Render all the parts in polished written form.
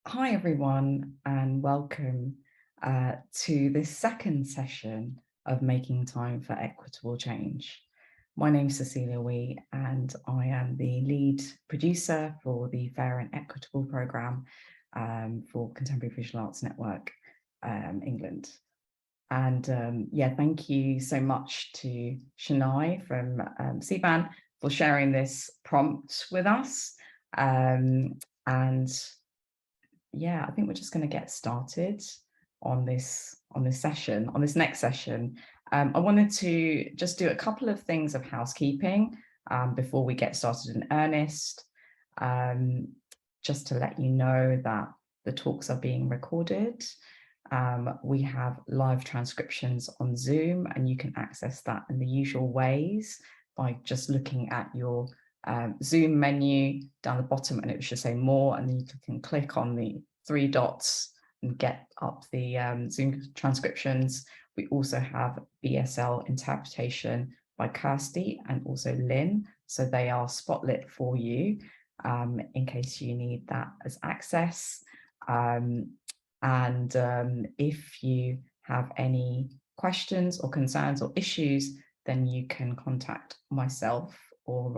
Hi everyone, and welcome to this second session of Making Time for Equitable Change. My name is Cecilia Wee, and I am the lead producer for the Fair and Equitable programme for Contemporary Visual Arts Network England. And yeah, thank you so much to Shania from CVAN for sharing this prompt with us. And yeah, I think we're just going to get started on this next session. I wanted to just do a couple of things of housekeeping before we get started in earnest. Just to let you know that the talks are being recorded. We have live transcriptions on Zoom, and you can access that in the usual ways by just looking at your Zoom menu down the bottom, and it should say more, and then you can click on the three dots and get up the Zoom transcriptions. We also have BSL interpretation by Kirsty and also Lynn, so they are spotlit for you in case you need that as access. If you have any questions or concerns or issues, then you can contact myself or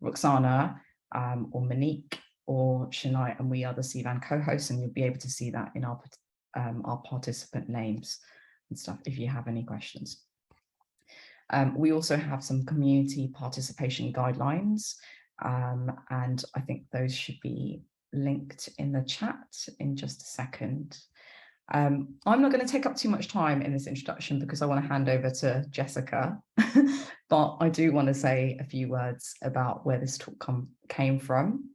Roxana or Monique or Shania, and we are the CVAN co-hosts, and you'll be able to see that in our participant names and stuff if you have any questions. We also have some community participation guidelines, and I think those should be linked in the chat in just a second. I'm not going to take up too much time in this introduction because I want to hand over to Jessica, but I do want to say a few words about where this talk came from.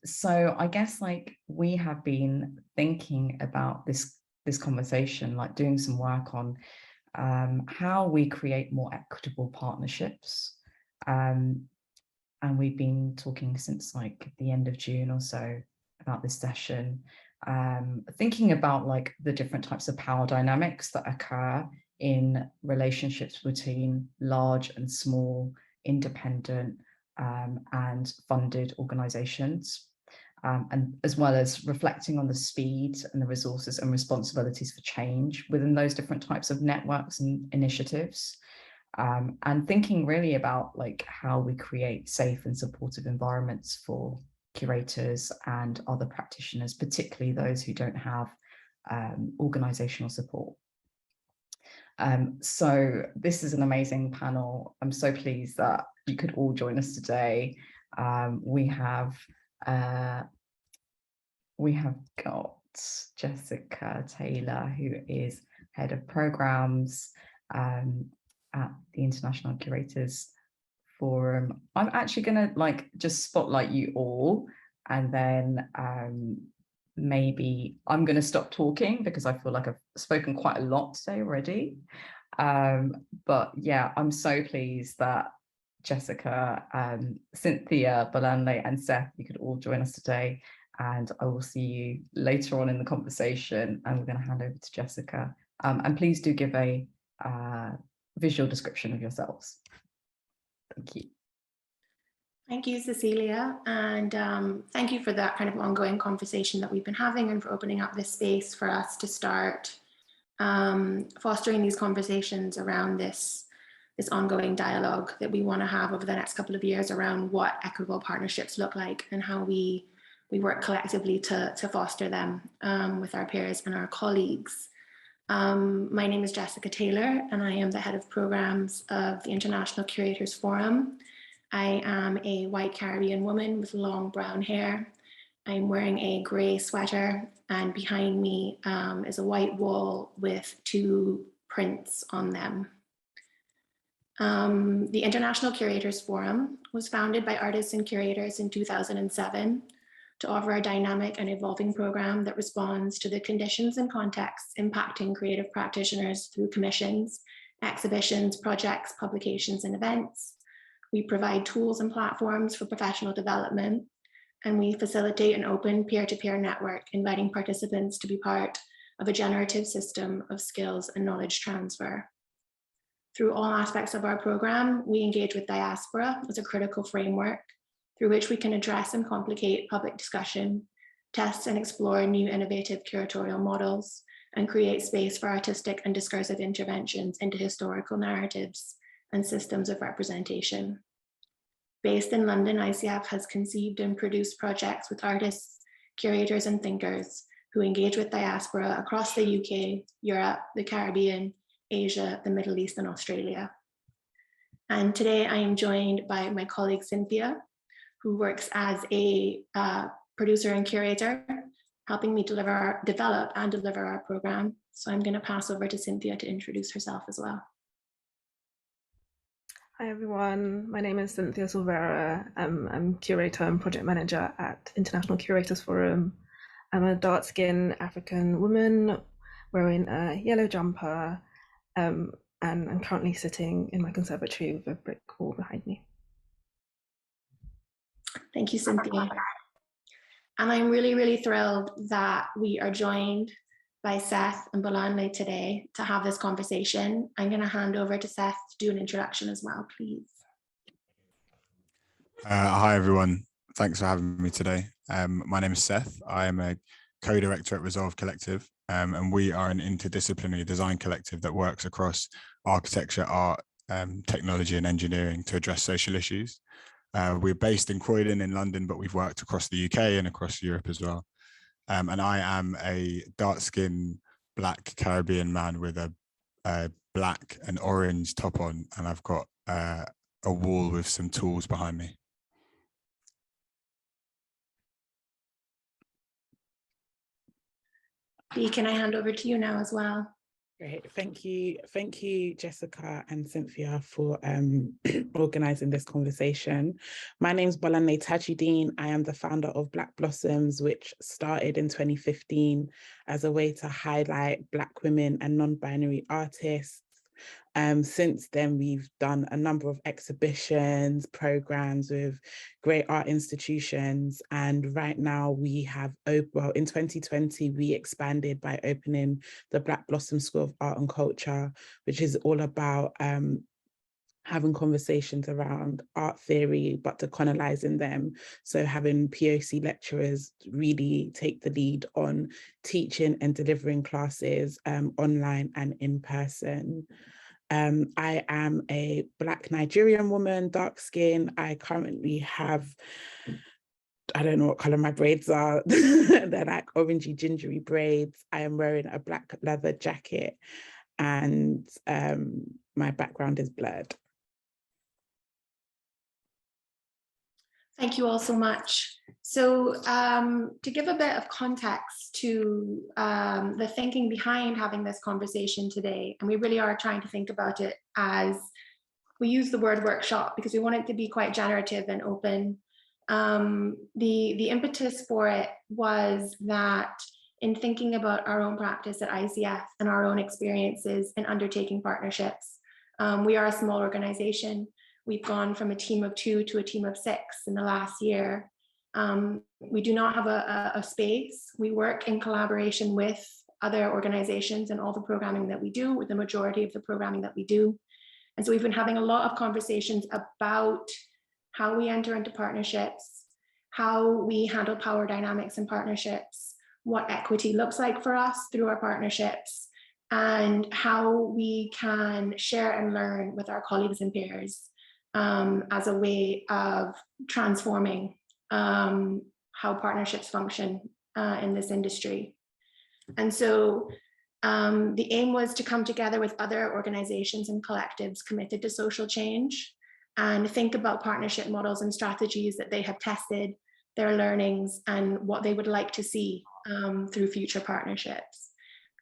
So I guess we have been thinking about this conversation, doing some work on how we create more equitable partnerships. And we've been talking since the end of June or so about this session, thinking about the different types of power dynamics that occur in relationships between large and small, independent and funded organizations, and as well as reflecting on the speed and the resources and responsibilities for change within those different types of networks and initiatives. And thinking really about how we create safe and supportive environments for curators and other practitioners, particularly those who don't have organizational support. So this is an amazing panel. I'm so pleased that you could all join us today. We have got Jessica Taylor, who is head of programs at the International Curators Forum. I'm actually going to just spotlight you all, and then maybe I'm going to stop talking because I feel like I've spoken quite a lot today already. But yeah, I'm so pleased that Jessica, Cynthia, Bolanle, and Seth, you could all join us today. And I will see you later on in the conversation, and we're going to hand over to Jessica. And please do give a visual description of yourselves. Thank you. Thank you, Cecilia, and thank you for that kind of ongoing conversation that we've been having and for opening up this space for us to start fostering these conversations around this ongoing dialogue that we want to have over the next couple of years around what equitable partnerships look like and how we work collectively to foster them with our peers and our colleagues. My name is Jessica Taylor, and I am the head of programs of the International Curators Forum. I am a white Caribbean woman with long brown hair. I'm wearing a gray sweater, and behind me is a white wall with two prints on them. The International Curators Forum was founded by artists and curators in 2007 to offer a dynamic and evolving program that responds to the conditions and contexts impacting creative practitioners through commissions, exhibitions, projects, publications, and events. We provide tools and platforms for professional development, and we facilitate an open peer-to-peer network, inviting participants to be part of a generative system of skills and knowledge transfer. Through all aspects of our program, we engage with diaspora as a critical framework through which we can address and complicate public discussion test and explore new innovative curatorial models, and create space for artistic and discursive interventions into historical narratives and systems of representation. Based in London, ICF has conceived and produced projects with artists, curators, and thinkers who engage with diaspora across the UK, Europe, the Caribbean, Asia, the Middle East, and Australia. And today I am joined by my colleague Cynthia, who works as a producer and curator, helping me develop and deliver our program. So I'm going to pass over to Cynthia to introduce herself as well. Hi everyone, my name is Cynthia Silveira. I'm curator and project manager at International Curators Forum. I'm a dark-skinned African woman wearing a yellow jumper, and I'm currently sitting in my conservatory with a brick wall behind me. Thank you, Cynthia. And I'm really, really thrilled that we are joined by Seth and Bolanle today to have this conversation. I'm going to hand over to Seth to do an introduction as well, please. Hi, everyone. Thanks for having me today. My name is Seth. I am a co-director at Resolve Collective, and we are an interdisciplinary design collective that works across architecture, art, technology, and engineering to address social issues. We're based in Croydon in London, but we've worked across the UK and across Europe as well. And I am a dark-skinned Black Caribbean man with a black and orange top on, and I've got a wall with some tools behind me. Lee, can I hand over to you now as well? Great, thank you, Jessica and Cynthia, for organising this conversation. My name is Bolanle Tajudeen. I am the founder of Black Blossoms, which started in 2015 as a way to highlight Black women and non-binary artists. Since then, we've done a number of exhibitions, programs with great art institutions. And right now we have, well, in 2020, we expanded by opening the Black Blossom School of Art and Culture, which is all about having conversations around art theory, but decolonizing them. So having POC lecturers really take the lead on teaching and delivering classes online and in person. I am a Black Nigerian woman, dark skin. I currently have, I don't know what color my braids are. They're like orangey, gingery braids. I am wearing a black leather jacket, and my background is blurred. Thank you all so much. So to give a bit of context to the thinking behind having this conversation today, and we really are trying to think about it as, we use the word workshop because we want it to be quite generative and open. The impetus for it was that in thinking about our own practice at ICF and our own experiences in undertaking partnerships, we are a small organization. We've gone from a team of 2 to a team of 6 in the last year. We do not have a space. We work in collaboration with other organizations and all the programming that we do, with the majority of the programming that we do. And so we've been having a lot of conversations about how we enter into partnerships, how we handle power dynamics in partnerships, what equity looks like for us through our partnerships, and how we can share and learn with our colleagues and peers as a way of transforming how partnerships function in this industry. And so the aim was to come together with other organizations and collectives committed to social change and think about partnership models and strategies that they have tested, their learnings, and what they would like to see through future partnerships.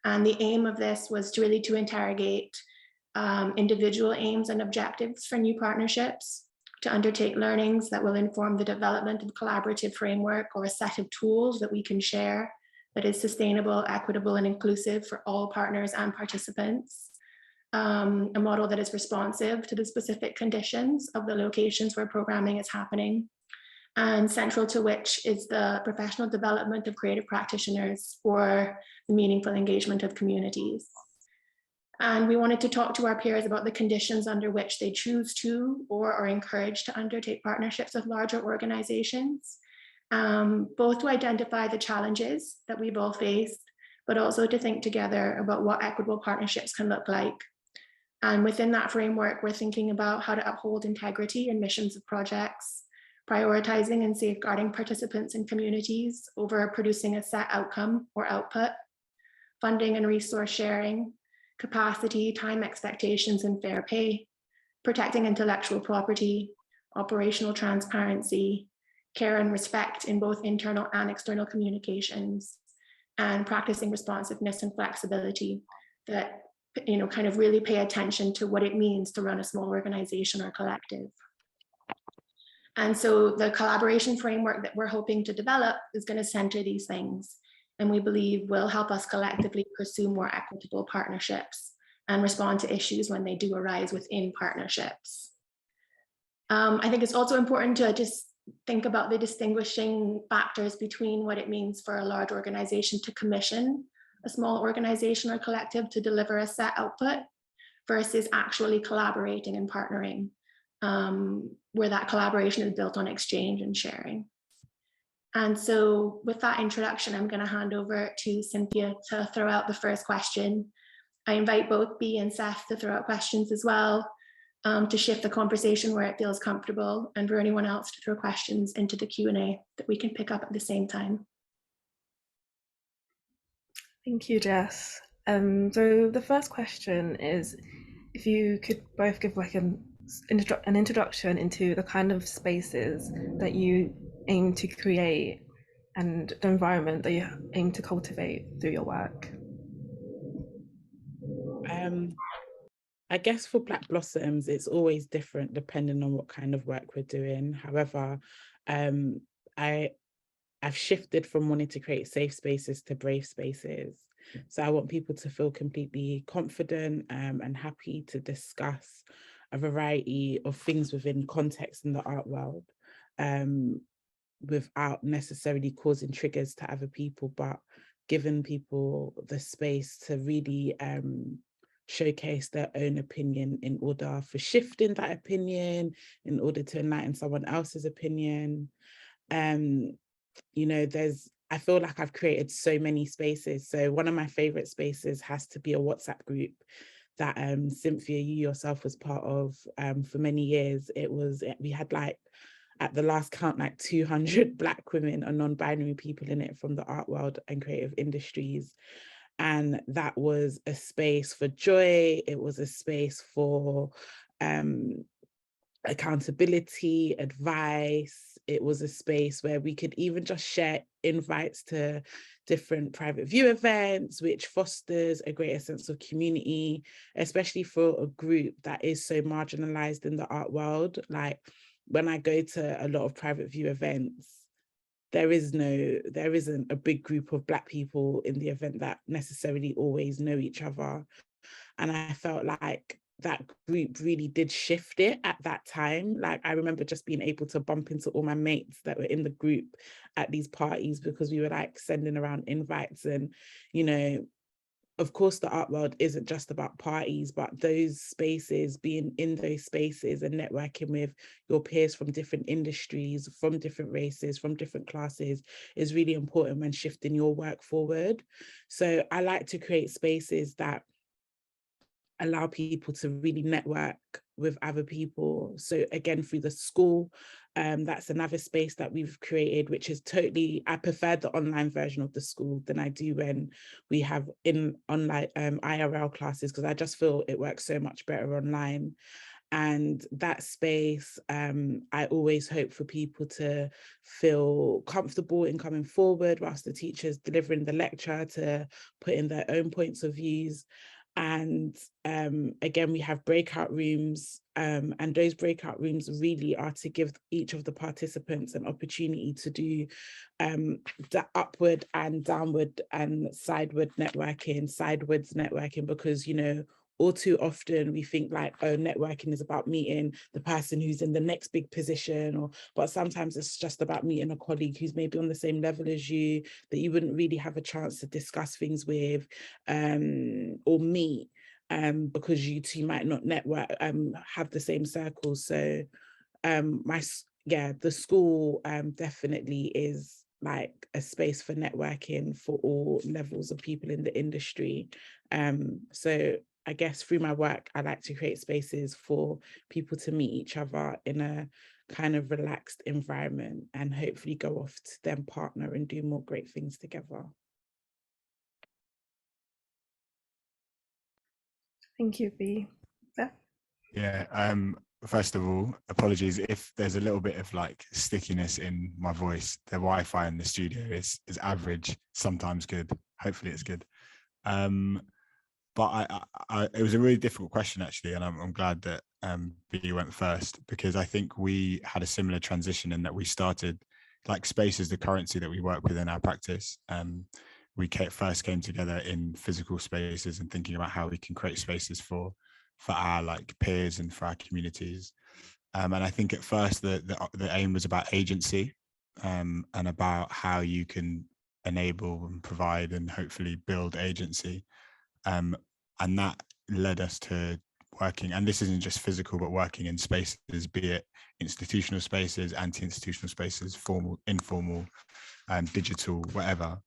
And the aim of this was to really interrogate individual aims and objectives for new partnerships, to undertake learnings that will inform the development of collaborative framework or a set of tools that we can share that is sustainable, equitable, and inclusive for all partners and participants. A model that is responsive to the specific conditions of the locations where programming is happening, and central to which is the professional development of creative practitioners for the meaningful engagement of communities. And we wanted to talk to our peers about the conditions under which they choose to or are encouraged to undertake partnerships with larger organizations, both to identify the challenges that we've all faced, but also to think together about what equitable partnerships can look like. And within that framework, we're thinking about how to uphold integrity in missions of projects, prioritizing and safeguarding participants and communities over producing a set outcome or output, funding and resource sharing, capacity, time expectations, and fair pay, protecting intellectual property, operational transparency, care and respect in both internal and external communications, and practicing responsiveness and flexibility that, kind of really pay attention to what it means to run a small organization or collective. And so the collaboration framework that we're hoping to develop is going to center these things, and we believe will help us collectively pursue more equitable partnerships and respond to issues when they do arise within partnerships. I think it's also important to just think about the distinguishing factors between what it means for a large organization to commission a small organization or collective to deliver a set output versus actually collaborating and partnering, where that collaboration is built on exchange and sharing. And so with that introduction, I'm going to hand over to Cynthia to throw out the first question. I invite both Bea and Seth to throw out questions as well, to shift the conversation where it feels comfortable, and for anyone else to throw questions into the Q&A that we can pick up at the same time. Thank you, Jess. So the first question is, if you could both give like an introduction into the kind of spaces that you aim to create and the environment that you aim to cultivate through your work. I guess for Black Blossoms, it's always different depending on what kind of work we're doing. However, I've shifted from wanting to create safe spaces to brave spaces. So I want people to feel completely confident and happy to discuss a variety of things within context in the art world, without necessarily causing triggers to other people, but giving people the space to really showcase their own opinion in order for shifting that opinion, in order to enlighten someone else's opinion. I feel like I've created so many spaces. So one of my favorite spaces has to be a WhatsApp group that Cynthia, you yourself was part of for many years. We had like, at the last count, like 200 Black women and non-binary people in it from the art world and creative industries. And that was a space for joy. It was a space for accountability, advice. It was a space where we could even just share invites to different private view events, which fosters a greater sense of community, especially for a group that is so marginalized in the art world. Like when I go to a lot of private view events, there isn't a big group of Black people in the event that necessarily always know each other. And I felt like that group really did shift it at that time. Like I remember just being able to bump into all my mates that were in the group at these parties because we were like sending around invites. And, of course, the art world isn't just about parties, but those spaces, being in those spaces and networking with your peers from different industries, from different races, from different classes is really important when shifting your work forward. So I like to create spaces that allow people to really network with other people. So again, through the school, that's another space that we've created, which is totally, I prefer the online version of the school than I do when we have online IRL classes, because I just feel it works so much better online. And that space, I always hope for people to feel comfortable in coming forward whilst the teacher's delivering the lecture, to put in their own points of views. And again, we have breakout rooms, and those breakout rooms really are to give each of the participants an opportunity to do the upward and downward and sideways networking, because, all too often we think like, oh, networking is about meeting the person who's in the next big position, but sometimes it's just about meeting a colleague who's maybe on the same level as you, that you wouldn't really have a chance to discuss things with or meet, because you two might not network, have the same circles. So yeah, the school definitely is like a space for networking for all levels of people in the industry. So I guess through my work, I like to create spaces for people to meet each other in a kind of relaxed environment and hopefully go off to then partner and do more great things together. Thank you, Bea. Seth? Yeah, first of all, apologies if there's a little bit of like stickiness in my voice. The Wi-Fi in the studio is average, sometimes good. Hopefully it's good. But it was a really difficult question actually, and I'm glad that Bea went first, because I think we had a similar transition in that we started like space is the currency that we work with in our practice. We first came together in physical spaces and thinking about how we can create spaces for our like peers and for our communities. And I think at first the aim was about agency, and about how you can enable and provide and hopefully build agency. And that led us to working, and this isn't just physical, but working in spaces, be it institutional spaces, anti-institutional spaces, formal, informal, digital, whatever.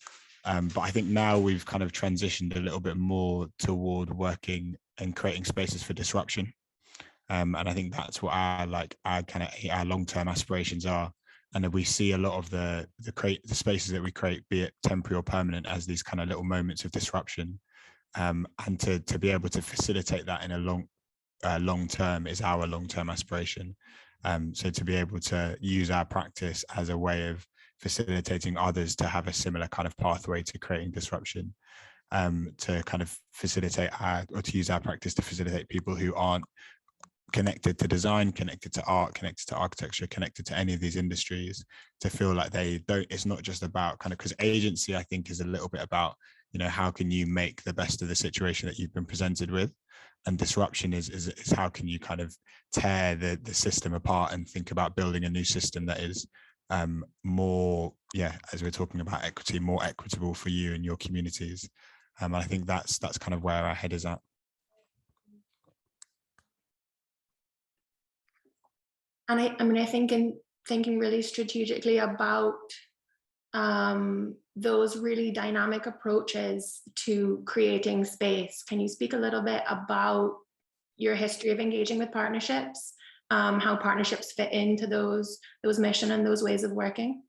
But I think now we've kind of transitioned a little bit more toward working and creating spaces for disruption. And I think that's what our long-term aspirations are. And that we see a lot of the spaces that we create, be it temporary or permanent, as these kind of little moments of disruption. And to be able to facilitate that in a long term is our long-term aspiration. So to be able to use our practice as a way of facilitating others to have a similar kind of pathway to creating disruption, to kind of facilitate or to use our practice to facilitate people who aren't connected to design, connected to art, connected to architecture, connected to any of these industries, to feel like they don't, it's not just about kind of, because agency I think is a little bit about, you know, how can you make the best of the situation that you've been presented with, and disruption is how can you kind of tear the system apart and think about building a new system that is more, yeah, as we're talking about equity, more equitable for you and your communities. And I think that's kind of where our head is at. And I mean, I think in thinking really strategically about those really dynamic approaches to creating space, can you speak a little bit about your history of engaging with partnerships, how partnerships fit into those mission and those ways of working?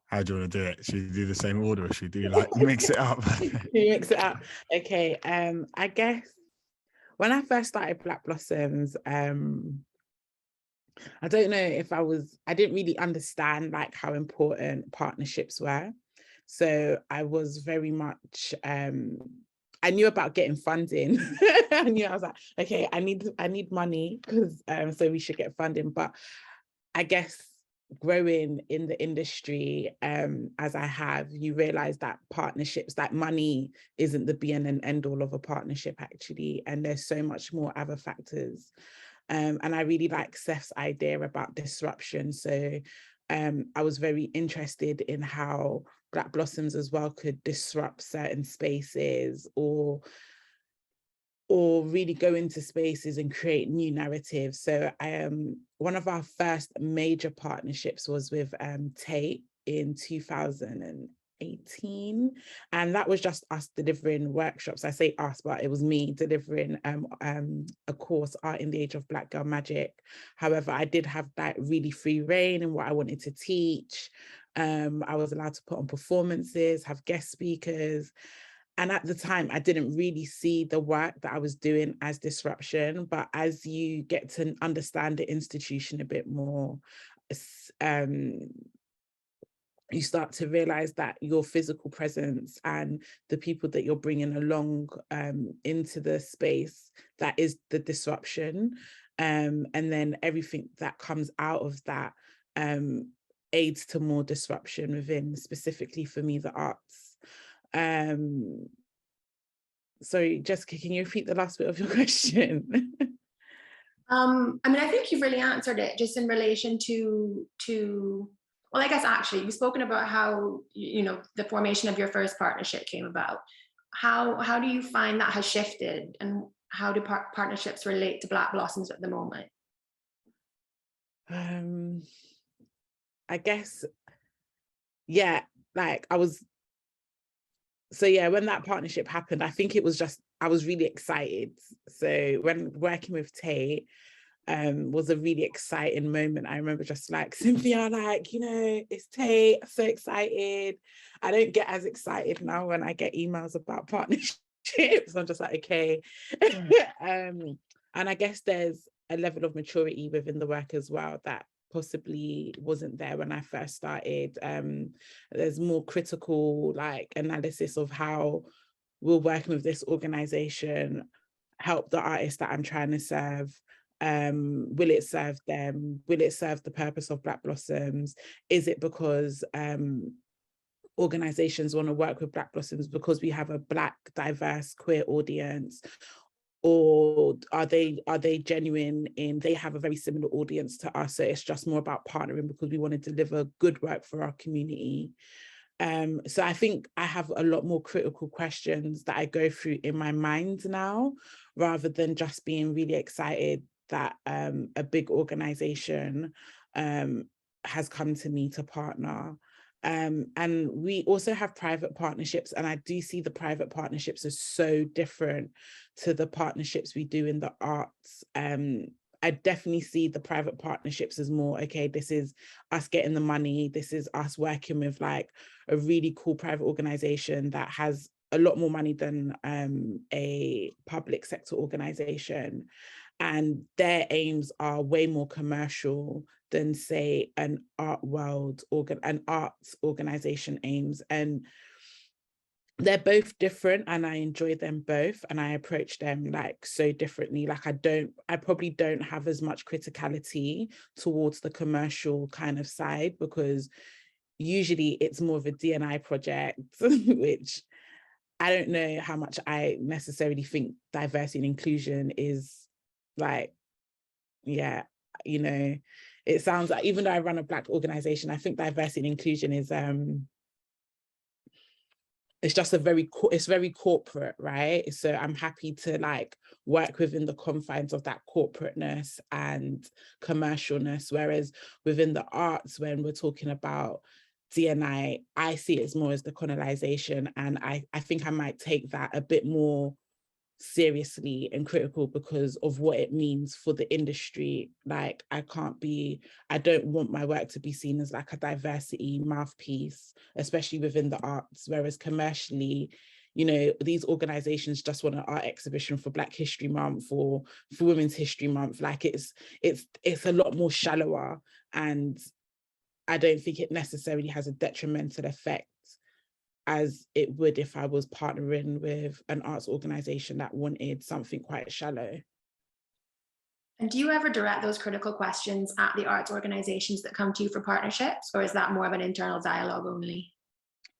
How do you want to do it? Should we do the same order, or should we do like mix it up? Mix it up. Okay. I guess when I first started Black Blossoms, I don't know if I didn't really understand like how important partnerships were. So I was very much, I knew about getting funding. I was like, okay, I need money because so we should get funding. But I guess growing in the industry, as I have, you realize that partnerships, that money isn't the be and end all of a partnership actually, and there's so much more other factors. And I really like Seth's idea about disruption. So I was very interested in how Black Blossoms as well could disrupt certain spaces, or really go into spaces and create new narratives. So one of our first major partnerships was with Tate in 2018, and that was just us delivering workshops. I say us, but it was me delivering a course, Art in the Age of Black Girl Magic. However, I did have that really free reign in what I wanted to teach. I was allowed to put on performances, have guest speakers. And at the time, I didn't really see the work that I was doing as disruption. But as you get to understand the institution a bit more, you start to realize that your physical presence and the people that you're bringing along into the space, that is the disruption. And then everything that comes out of that aids to more disruption within, specifically for me, the arts. Sorry, Jessica, can you repeat the last bit of your question? I mean, I think you've really answered it just in relation to well, I guess actually you've spoken about how, you know, the formation of your first partnership came about. How do you find that has shifted, and how do partnerships relate to Black Blossoms at the moment? I guess, yeah, like when that partnership happened, I think it was just, I was really excited. So when working with Tate, was a really exciting moment. I remember just like, Cynthia, like, you know, it's Tate, I'm so excited. I don't get as excited now when I get emails about partnerships. I'm just like, okay. And I guess there's a level of maturity within the work as well that possibly wasn't there when I first started. There's more critical like analysis of how we're working with this organization help the artists that I'm trying to serve. Will it serve them? Will it serve the purpose of Black Blossoms? Is it because organizations want to work with Black Blossoms because we have a Black, diverse, queer audience? Or are they genuine in they have a very similar audience to us, so it's just more about partnering because we want to deliver good work for our community? So I think I have a lot more critical questions that I go through in my mind now, rather than just being really excited that a big organization has come to me to partner. And we also have private partnerships, and I do see the private partnerships as so different to the partnerships we do in the arts. I definitely see the private partnerships as more, okay, this is us getting the money, this is us working with like a really cool private organization that has a lot more money than a public sector organization. And their aims are way more commercial than, say, an art world an arts organization aims. And they're both different, and I enjoy them both, and I approach them like so differently. Like I probably don't have as much criticality towards the commercial kind of side, because usually it's more of a D&I project, which I don't know how much I necessarily think diversity and inclusion is like, yeah, you know, it sounds like, even though I run a Black organization, I think diversity and inclusion is, it's just it's very corporate, right? So I'm happy to like work within the confines of that corporateness and commercialness. Whereas within the arts, when we're talking about D&I, I see it as more as the colonization. And I think I might take that a bit more seriously and critical because of what it means for the industry. Like I don't want my work to be seen as like a diversity mouthpiece, especially within the arts. Whereas commercially, you know, these organizations just want an art exhibition for Black History Month or for Women's History Month. Like it's a lot more shallower, and I don't think it necessarily has a detrimental effect as it would if I was partnering with an arts organization that wanted something quite shallow. And do you ever direct those critical questions at the arts organizations that come to you for partnerships, or is that more of an internal dialogue only?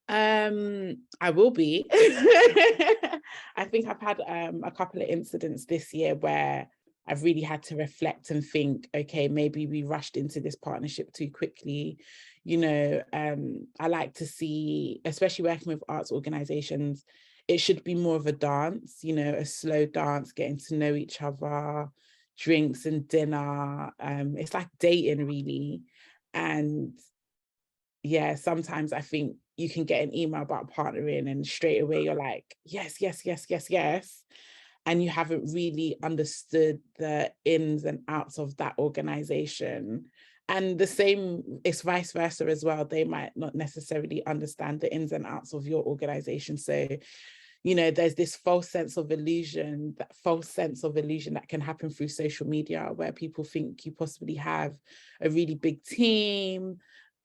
I will be. I think I've had a couple of incidents this year where I've really had to reflect and think, okay, maybe we rushed into this partnership too quickly. You know, I like to see, especially working with arts organizations, it should be more of a dance, you know, a slow dance, getting to know each other, drinks and dinner. It's like dating really. And yeah, sometimes I think you can get an email about partnering and straight away you're like, yes, yes, yes, yes, yes. And you haven't really understood the ins and outs of that organization. And the same, it's vice versa as well. They might not necessarily understand the ins and outs of your organization. So, you know, there's this false sense of illusion that can happen through social media where people think you possibly have a really big team,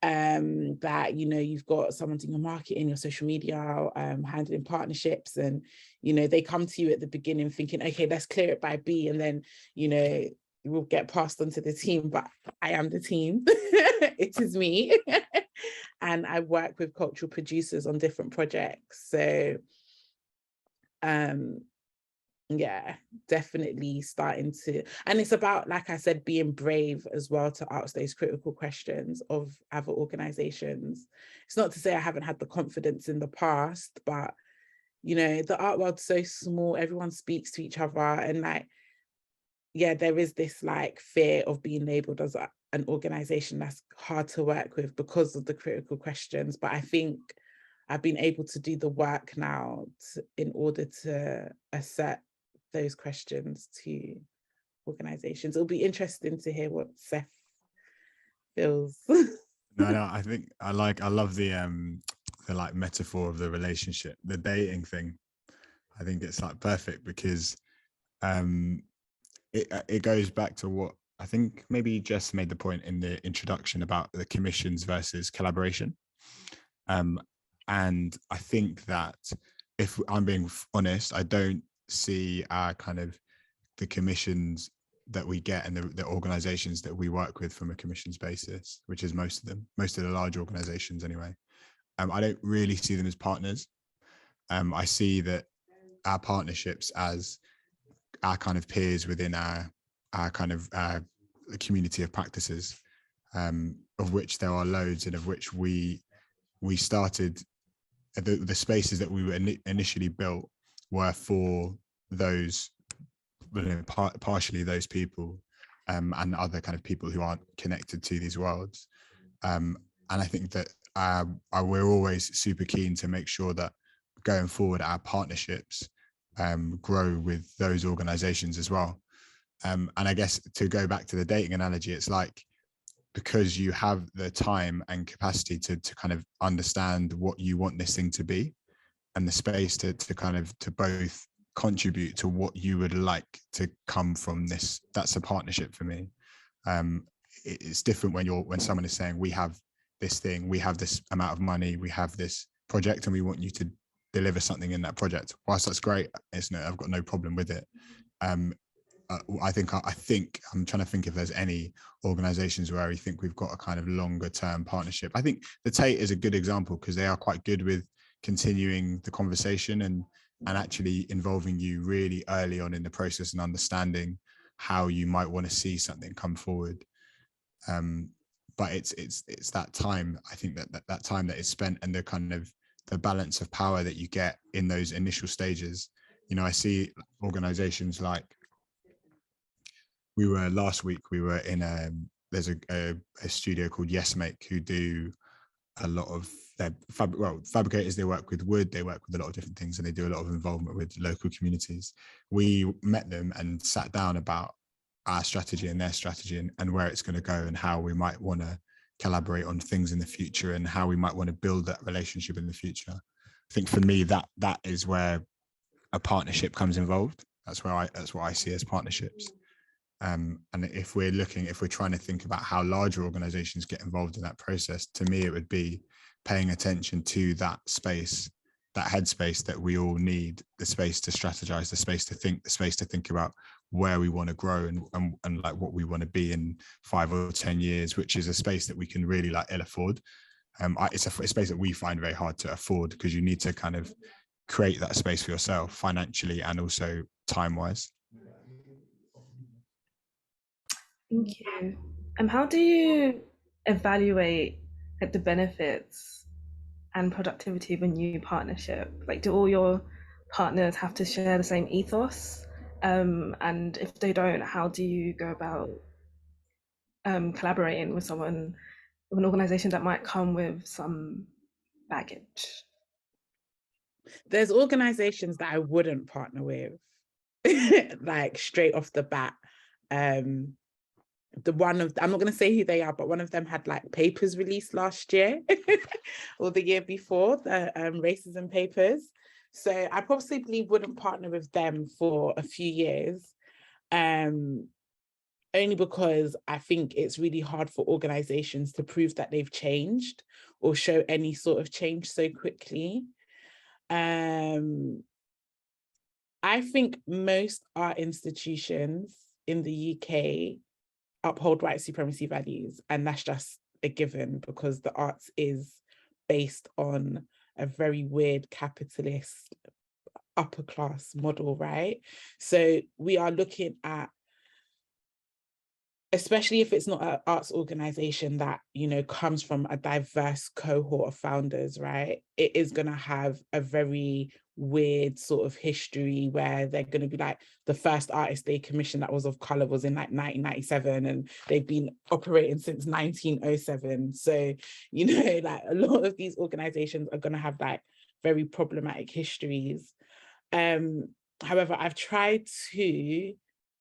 that, you know, you've got someone doing your marketing, your social media, handling partnerships, and, you know, they come to you at the beginning thinking, okay, let's clear it by B, and then, you know, we'll get passed on to the team, but I am the team. It is me. And I work with cultural producers on different projects. So, yeah, definitely starting to, and it's about, like I said, being brave as well to ask those critical questions of other organizations. It's not to say I haven't had the confidence in the past, but you know, the art world's so small, everyone speaks to each other, and like, yeah, there is this like fear of being labeled as an organization that's hard to work with because of the critical questions. But I think I've been able to do the work now in order to assert those questions to organizations. It'll be interesting to hear what Seth feels. No, I think I love the like metaphor of the relationship, the dating thing. I think it's like perfect because it goes back to what I think maybe Jess made the point in the introduction about the commissions versus collaboration. And I think that, if I'm being honest, I don't see our kind of the commissions that we get and the organizations that we work with from a commissions basis, which is most of the large organizations anyway. I don't really see them as partners. I see that our partnerships as our kind of peers within our kind of community of practices, of which there are loads, and of which we started the spaces that we were initially built were for those, partially those people, and other kind of people who aren't connected to these worlds. And I think that we're always super keen to make sure that going forward, our partnerships grow with those organizations as well. And I guess to go back to the dating analogy, it's like, because you have the time and capacity to kind of understand what you want this thing to be, and the space to kind of to both contribute to what you would like to come from this. That's a partnership for me. It's different when someone is saying, we have this thing, we have this amount of money, we have this project, and we want you to deliver something in that project. Whilst that's great, I've got no problem with it. I think I'm trying to think if there's any organizations where we think we've got a kind of longer term partnership. I think the Tate is a good example, because they are quite good with continuing the conversation and actually involving you really early on in the process and understanding how you might want to see something come forward. But it's that time, I think, that time that is spent, and the kind of the balance of power that you get in those initial stages. You know, I see organizations like, last week we were in there's a studio called Yes Make, who do a lot of their fabricators. They work with wood, they work with a lot of different things, and they do a lot of involvement with local communities. We met them and sat down about our strategy and their strategy, and where it's going to go, and how we might want to collaborate on things in the future, and how we might want to build that relationship in the future. I think for me, that is where a partnership comes involved. That's what I see as partnerships. And if we're trying to think about how larger organizations get involved in that process, to me, it would be paying attention to that space, that headspace that we all need, the space to strategize, the space to think about where we want to grow, and like what we want to be in 5 or 10 years, which is a space that we can really like ill afford. It's a space that we find very hard to afford, because you need to kind of create that space for yourself financially and also time-wise. Thank you. How do you evaluate the benefits and productivity of a new partnership? Like, do all your partners have to share the same ethos? And if they don't, how do you go about collaborating with an organization that might come with some baggage? There's organizations that I wouldn't partner with, like straight off the bat. I'm not going to say who they are, but one of them had like papers released last year or the year before, the racism papers. So I probably wouldn't partner with them for a few years, only because I think it's really hard for organizations to prove that they've changed or show any sort of change so quickly. I think most art institutions in the UK uphold white supremacy values, and that's just a given, because the arts is based on a very weird capitalist upper class model, right? So we are looking at especially if it's not an arts organization that, you know, comes from a diverse cohort of founders, right? It is going to have a very weird sort of history where they're going to be like, the first artist they commissioned that was of color was in like 1997, and they've been operating since 1907. So, you know, like a lot of these organizations are going to have like very problematic histories. However, I've tried to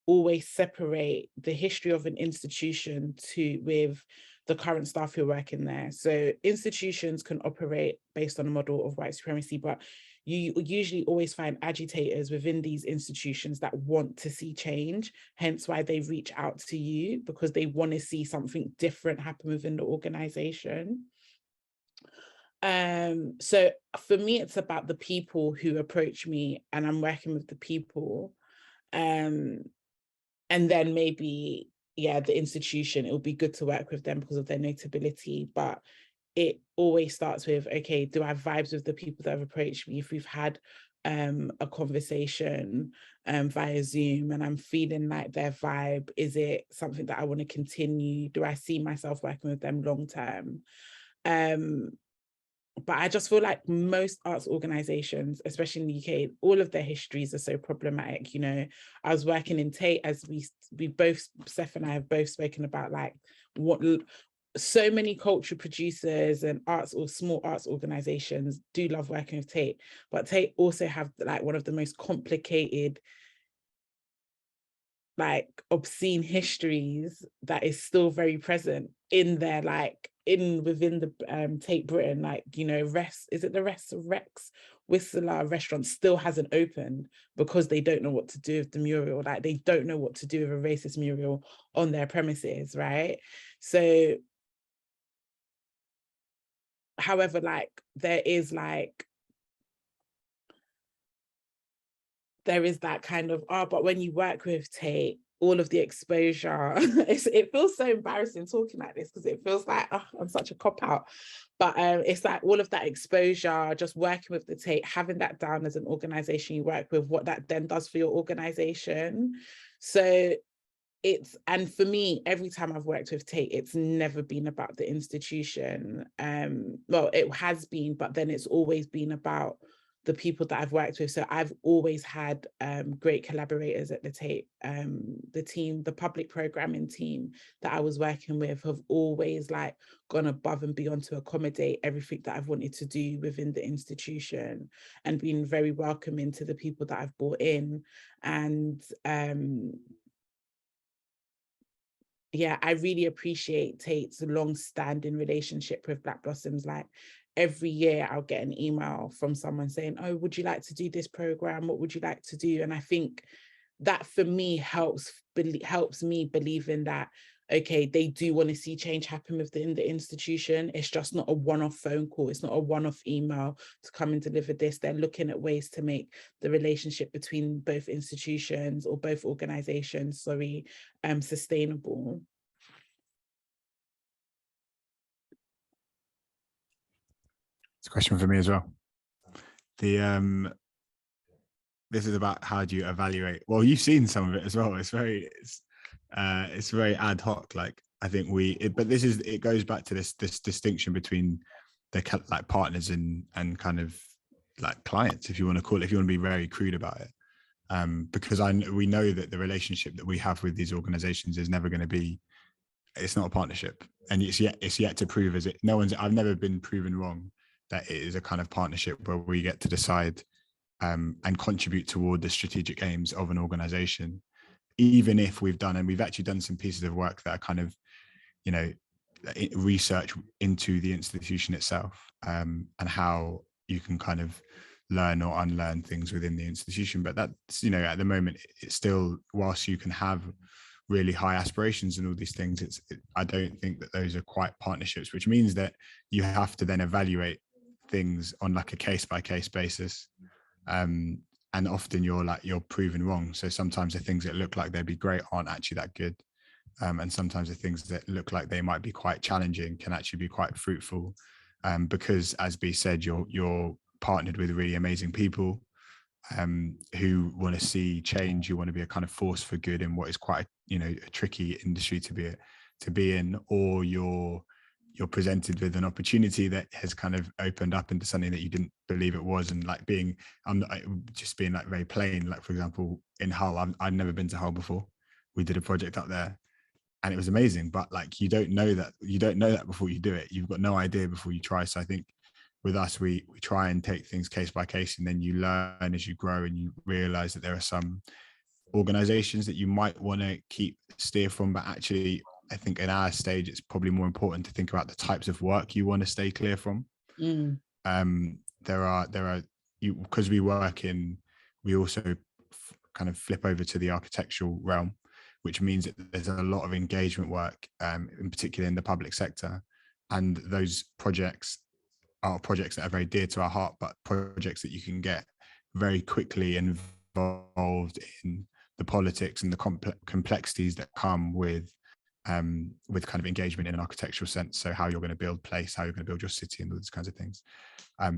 always separate the history of an institution with the current staff who are working there. So institutions can operate based on a model of white supremacy, but you usually always find agitators within these institutions that want to see change, hence why they reach out to you, because they want to see something different happen within the organization. So for me, it's about the people who approach me, and I'm working with the people. And then maybe, yeah, the institution, it would be good to work with them because of their notability. But it always starts with, okay, do I have vibes with the people that have approached me? If we've had a conversation via Zoom and I'm feeling like their vibe, is it something that I want to continue? Do I see myself working with them long term? But I just feel like most arts organizations, especially in the UK, all of their histories are so problematic. You know, I was working in Tate, as we both, Seth and I have both spoken about, like what so many culture producers and arts or small arts organizations do love working with Tate, but Tate also have like one of the most complicated, like obscene histories that is still very present in their within the Tate Britain, like, you know, Rex Whistler restaurant still hasn't opened because they don't know what to do with the mural. Like they don't know what to do with a racist mural on their premises, right? So however, like there is that kind of, but when you work with Tate, all of the exposure, it feels so embarrassing talking like this because it feels like, I'm such a cop-out. But it's like all of that exposure, just working with the Tate, having that down as an organization you work with, what that then does for your organization. So and for me, every time I've worked with Tate, it's never been about the institution. Well, it has been, but then it's always been about the people that I've worked with. So I've always had great collaborators at the Tate. The team, the public programming team that I was working with have always like gone above and beyond to accommodate everything that I've wanted to do within the institution, and been very welcoming to the people that I've brought in. And yeah, I really appreciate Tate's long-standing relationship with Black Blossoms. Like every year I'll get an email from someone saying, oh, would you like to do this program? What would you like to do? And I think that for me helps me believe in that, okay, they do want to see change happen within the institution. It's just not a one-off phone call. It's not a one-off email to come and deliver this. They're looking at ways to make the relationship between both institutions or both organizations, sustainable. It's a question for me as well. This is about how do you evaluate? Well, you've seen some of it as well. It's very ad hoc. Like I think but it goes back to this distinction between the like partners and kind of like clients, if you want to call it, if you want to be very crude about it. Because we know that the relationship that we have with these organizations is never going to be, it's not a partnership, and it's yet to prove I've never been proven wrong that it is a kind of partnership where we get to decide and contribute toward the strategic aims of an organization, even if we've actually done some pieces of work that are kind of, you know, research into the institution itself, and how you can kind of learn or unlearn things within the institution. But that's, you know, at the moment, it's still, whilst you can have really high aspirations and all these things, I don't think that those are quite partnerships, which means that you have to then evaluate things on like a case-by-case basis. And often you're proven wrong. So sometimes the things that look like they'd be great aren't actually that good. And sometimes the things that look like they might be quite challenging can actually be quite fruitful, because, as B said, you're partnered with really amazing people, who want to see change, who want to be a kind of force for good in what is quite, a tricky industry to be in, or you're presented with an opportunity that has kind of opened up into something that you didn't believe it was. And like being like very plain, like for example, in Hull, I'd never been to Hull before. We did a project up there and it was amazing, but like you don't know that before you do it. You've got no idea before you try. So I think with us, we try and take things case by case, and then you learn as you grow, and you realize that there are some organizations that you might want to steer from, but actually I think in our stage it's probably more important to think about the types of work you want to stay clear from. There are because we also kind of flip over to the architectural realm, which means that there's a lot of engagement work, in particular in the public sector, and those projects are projects that are very dear to our heart, but projects that you can get very quickly involved in the politics and the complexities that come with kind of engagement in an architectural sense. So how you're going to build place, how you're going to build your city, and all these kinds of things.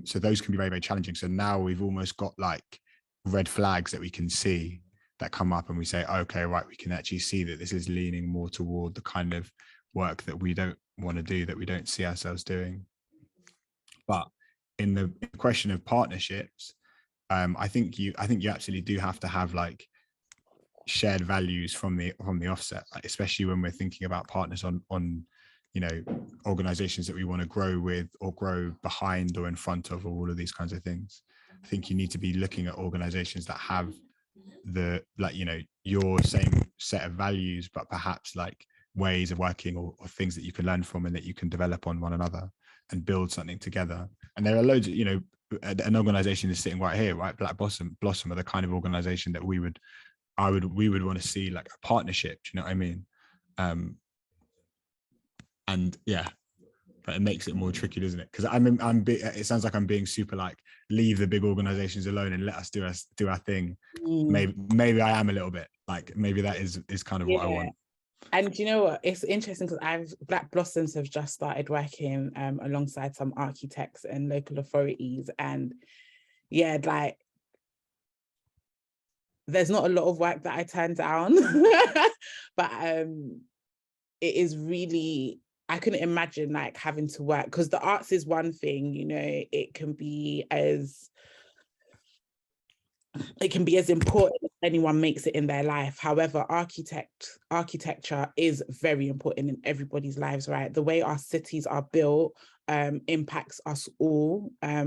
So those can be very, very challenging. So now we've almost got like red flags that we can see that come up, and we say, okay, right, we can actually see that this is leaning more toward the kind of work that we don't want to do, that we don't see ourselves doing. But in the question of partnerships, I think you absolutely do have to have like shared values from the offset, like, especially when we're thinking about partners on organizations that we want to grow with or grow behind or in front of, or all of these kinds of things. I think you need to be looking at organizations that have your same set of values, but perhaps like ways of working or things that you can learn from and that you can develop on one another and build something together. And there are loads of, an organization is sitting right here, right? Black Blossom are the kind of organization that we would want to see like a partnership. Do you know what I mean? And yeah, but it makes it more tricky, doesn't it? Because it sounds like I'm being super like, leave the big organizations alone and let us do our thing. Maybe I am a little bit like, maybe that is kind of what I want. And you know what, it's interesting because Black Blossoms have just started working alongside some architects and local authorities, and yeah, like there's not a lot of work that I turn down, but it is really, I couldn't imagine like having to work, because the arts is one thing, it can be as important as anyone makes it in their life. However, architecture is very important in everybody's lives, right? The way our cities are built impacts us all. I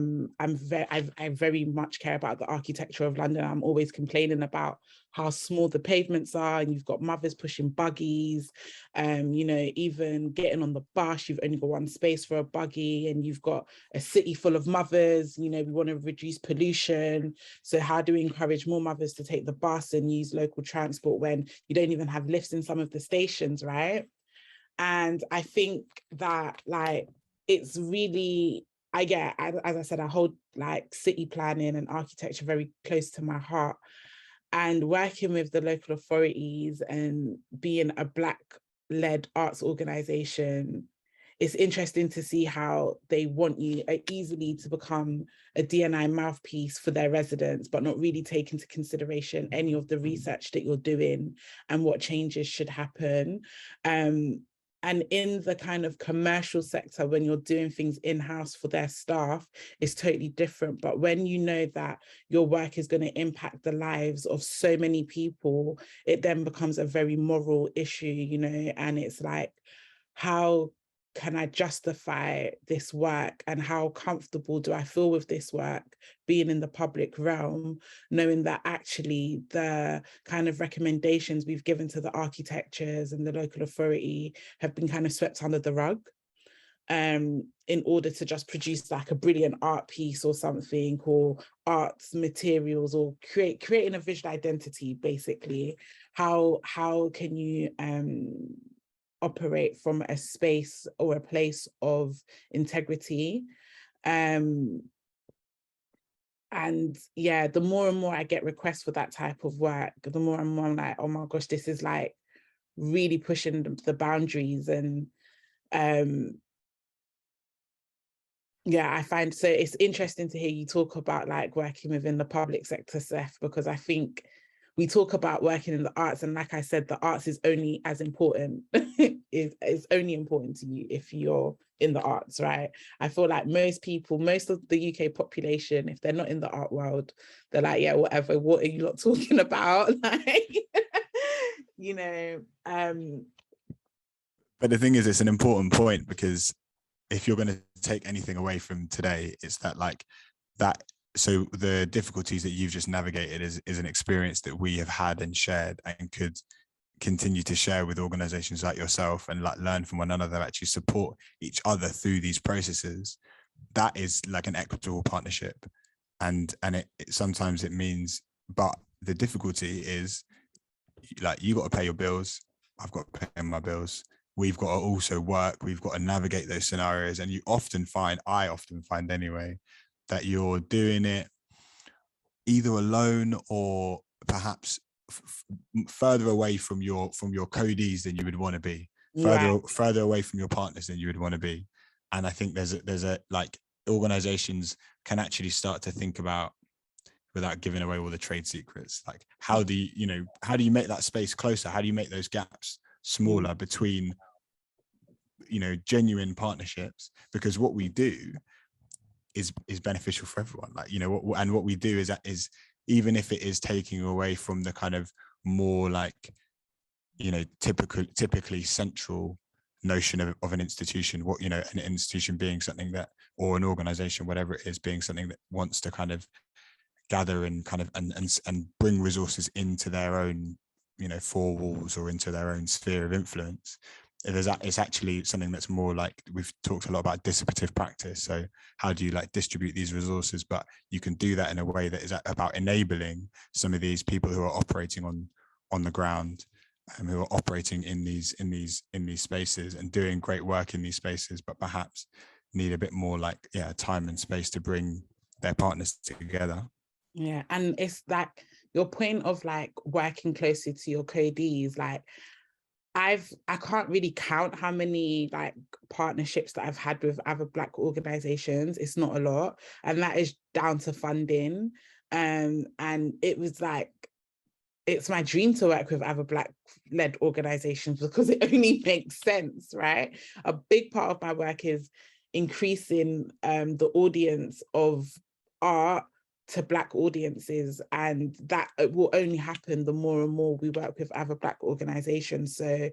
very much care about the architecture of London. I'm always complaining about how small the pavements are, and you've got mothers pushing buggies, even getting on the bus, you've only got one space for a buggy, and you've got a city full of mothers. We want to reduce pollution. So how do we encourage more mothers to take the bus and use local transport when you don't even have lifts in some of the stations, right? And I think that like, it's really, as I said, I hold like city planning and architecture very close to my heart, and working with the local authorities and being a Black-led arts organization, it's interesting to see how they want you easily to become a D&I mouthpiece for their residents, but not really take into consideration any of the research that you're doing and what changes should happen. And in the kind of commercial sector, when you're doing things in-house for their staff, it's totally different. But when you know that your work is going to impact the lives of so many people, it then becomes a very moral issue, and it's like, how can I justify this work, and how comfortable do I feel with this work being in the public realm, knowing that actually the kind of recommendations we've given to the architectures and the local authority have been kind of swept under the rug in order to just produce like a brilliant art piece or something, or arts materials, or creating a visual identity, basically. How can you operate from a space or a place of integrity? And yeah, the more and more I get requests for that type of work, the more and more I'm like, oh my gosh, this is like really pushing the boundaries. And Yeah, I find so it's interesting to hear you talk about like working within the public sector, Seth, because I think we talk about working in the arts, and like I said, the arts is only as important, is only important to you if you're in the arts, right? I feel like most people, most of the UK population, if they're not in the art world, they're like, yeah, whatever, what are you lot talking about? Like, you know, But the thing is, it's an important point, because if you're going to take anything away from today, it's that like that. So the difficulties that you've just navigated is an experience that we have had and shared and could continue to share with organizations like yourself, and like learn from one another, actually support each other through these processes. That is like an equitable partnership. And it sometimes it means, but the difficulty is like, you got to pay your bills, I've got to pay my bills, we've got to also work, we've got to navigate those scenarios. And I often find anyway, that you're doing it either alone or perhaps further away from your codees than you would want to be, further away from your partners than you would want to be. And I think there's a like, organizations can actually start to think about, without giving away all the trade secrets, like how do you make that space closer? How do you make those gaps smaller between, genuine partnerships? Because what we do is beneficial for everyone. Like, what we do is even if it is taking away from the kind of more like, typically central notion of an institution, an institution being something that, or an organization, whatever it is, being something that wants to kind of gather and kind of and bring resources into their own four walls or into their own sphere of influence. It's actually something that's more like, we've talked a lot about dissipative practice. So how do you like distribute these resources? But you can do that in a way that is about enabling some of these people who are operating on the ground, who are operating in these spaces and doing great work in these spaces, but perhaps need a bit more like time and space to bring their partners together. Yeah, and it's like your point of like working closely to your codees. Like I can't really count how many like partnerships that I've had with other Black organizations. It's not a lot, and that is down to funding. And it was like, it's my dream to work with other Black-led organizations because it only makes sense, right? A big part of my work is increasing the audience of art to Black audiences, and that it will only happen the more and more we work with other Black organizations. So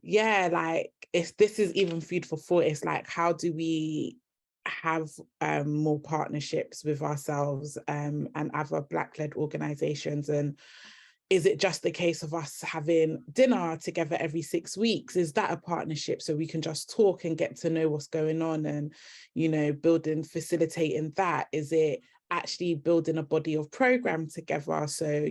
yeah, like this is even food for thought. It's like, how do we have more partnerships with ourselves and other Black-led organizations? And is it just the case of us having dinner together every 6 weeks? Is that a partnership so we can just talk and get to know what's going on and, building, facilitating that? Is it actually building a body of program together? So,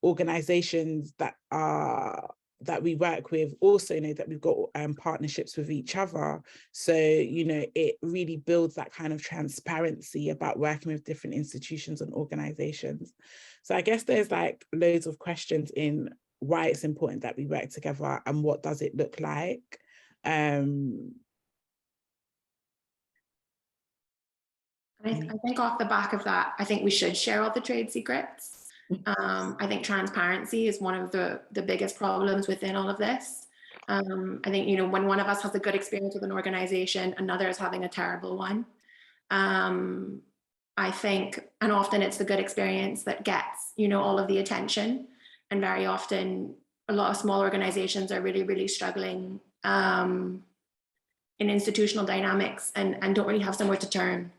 organizations that we work with also know that we've got partnerships with each other. So, it really builds that kind of transparency about working with different institutions and organizations. So I guess there's like loads of questions in why it's important that we work together and what does it look like. I think off the back of that, I think we should share all the trade secrets. I think transparency is one of the biggest problems within all of this. I think, when one of us has a good experience with an organization, another is having a terrible one. I think, and often it's the good experience that gets, all of the attention. And very often, a lot of small organizations are really, really struggling in institutional dynamics and don't really have somewhere to turn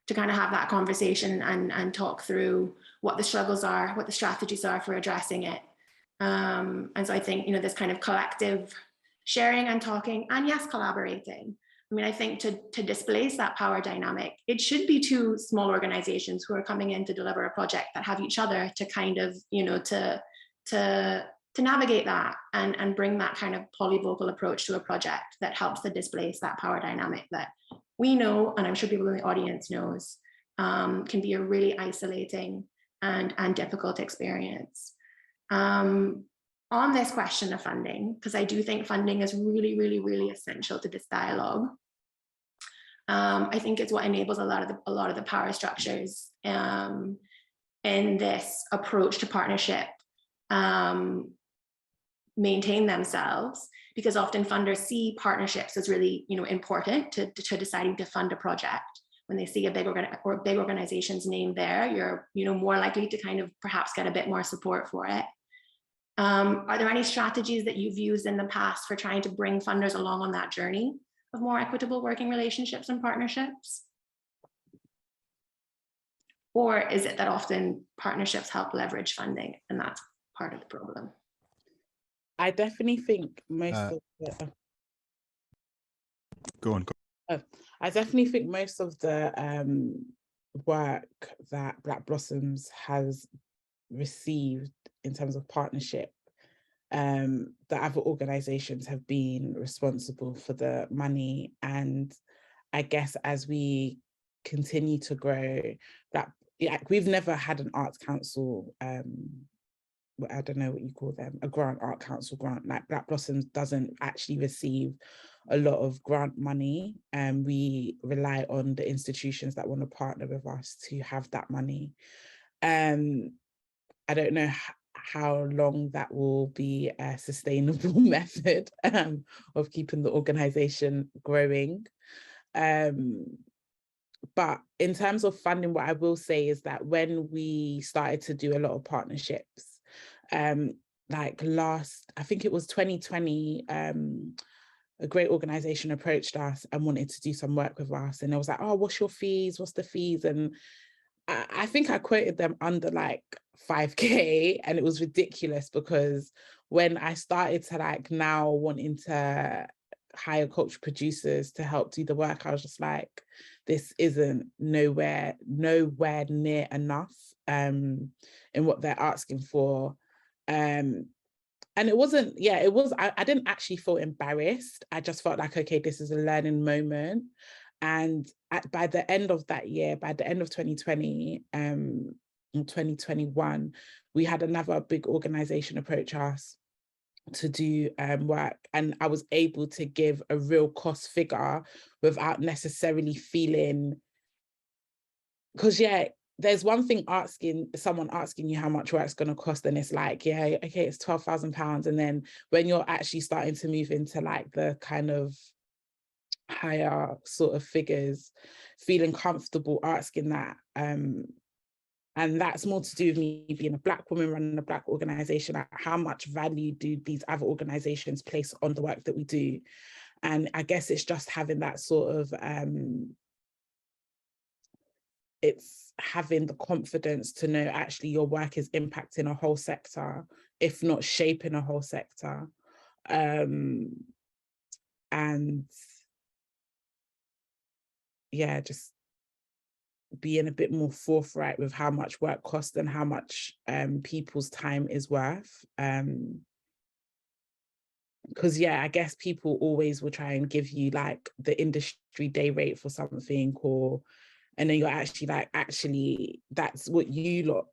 to kind of have that conversation and talk through what the struggles are, what the strategies are for addressing it. And so I think, this kind of collective sharing and talking, and yes, collaborating. I mean, I think to displace that power dynamic, it should be two small organizations who are coming in to deliver a project that have each other to kind of, to navigate that and bring that kind of polyvocal approach to a project that helps to displace that power dynamic that we know, and I'm sure people in the audience knows, can be a really isolating and difficult experience. On this question of funding, because I do think funding is really, really, really essential to this dialogue. I think it's what enables a lot of the power structures in this approach to partnership maintain themselves, because often funders see partnerships as really, important to deciding to fund a project. When they see a big organization's name there, you're more likely to kind of perhaps get a bit more support for it. Are there any strategies that you've used in the past for trying to bring funders along on that journey of more equitable working relationships and partnerships? Or is it that often partnerships help leverage funding and that's part of the problem? I definitely think most of the I definitely think most of the work that Black Blossoms has received in terms of partnership, the other organizations have been responsible for the money. And I guess as we continue to grow, that we've never had an arts council, I don't know what you call them, a grant, art council grant. Like Black Blossoms doesn't actually receive a lot of grant money, and we rely on the institutions that want to partner with us to have that money. I don't know how long that will be a sustainable method of keeping the organization growing. But in terms of funding, what I will say is that when we started to do a lot of partnerships, like I think it was 2020, a great organization approached us and wanted to do some work with us. And it was like, oh, what's your fees? What's the fees? And I think I quoted them under like 5K, and it was ridiculous because when I started to like now wanting to hire culture producers to help do the work, I was just like, this isn't nowhere near enough in what they're asking for. And it wasn't, I didn't actually feel embarrassed. I just felt like, okay, this is a learning moment. And by the end of that year, by the end of 2020, in 2021, we had another big organization approach us to do work. And I was able to give a real cost figure without necessarily feeling, because there's one thing someone asking you how much work's going to cost, and it's like, yeah, okay, it's £12,000. And then when you're actually starting to move into like the kind of higher sort of figures, feeling comfortable asking that. And that's more to do with me being a Black woman running a Black organization. Like, how much value do these other organizations place on the work that we do? And I guess it's just having that sort of, it's having the confidence to know actually your work is impacting a whole sector, if not shaping a whole sector. And just being a bit more forthright with how much work costs and how much people's time is worth. Because I guess people always will try and give you like the industry day rate for something, and then you're actually like, actually, that's what you lot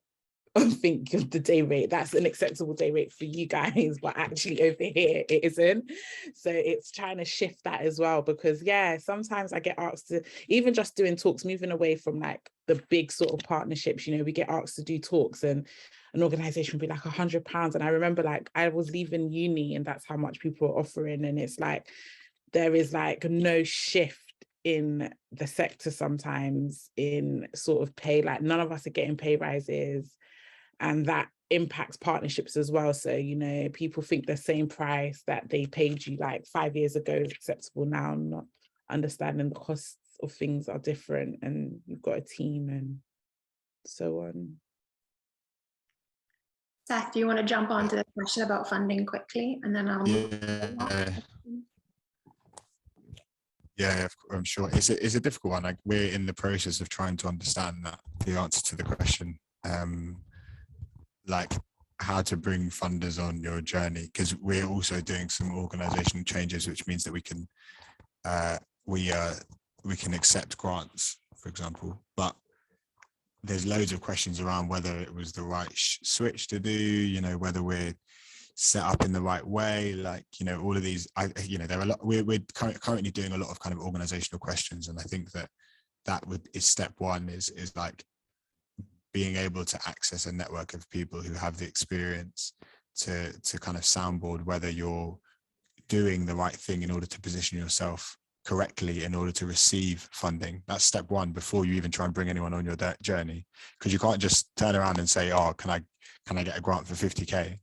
think of the day rate. That's an acceptable day rate for you guys, but actually over here it isn't. So it's trying to shift that as well, because sometimes I get asked to, even just doing talks, moving away from like the big sort of partnerships, we get asked to do talks and an organization would be like £100. And I remember like I was leaving uni and that's how much people are offering. And it's like, there is like no shift in the sector sometimes in sort of pay, like none of us are getting pay rises, and that impacts partnerships as well. So, people think the same price that they paid you like 5 years ago is acceptable now, not understanding the costs of things are different and you've got a team and so on. Seth, do you want to jump onto the question about funding quickly, and then I'll move on? Yeah, I'm sure. It's a difficult one. Like, we're in the process of trying to understand the answer to the question, like how to bring funders on your journey, because we're also doing some organizational changes, which means that we can accept grants, for example, but there's loads of questions around whether it was the right switch to do, whether we're set up in the right way, like, you know, all of these, there are a lot, we're currently doing a lot of kind of organizational questions, and I think that is step one, is like being able to access a network of people who have the experience to kind of soundboard whether you're doing the right thing in order to position yourself correctly in order to receive funding. That's step one before you even try and bring anyone on your journey, because you can't just turn around and say, oh, can I get a grant for 50k?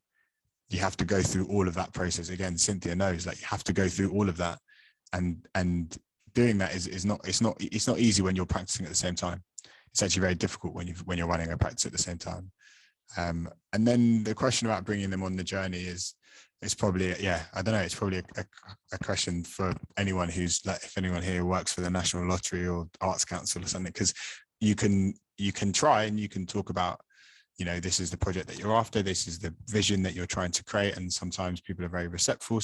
You have to go through all of that process. Again, Cynthia knows, like, you have to go through all of that, and doing that is not easy when you're practicing at the same time. It's actually very difficult when you're running a practice at the same time. And then the question about bringing them on the journey is probably, I don't know, it's probably a question for anyone who's, like, if anyone here works for the National Lottery or Arts Council or something, because you can try and you can talk about, you know, this is the project that you're after, this is the vision that you're trying to create, and sometimes people are very receptive.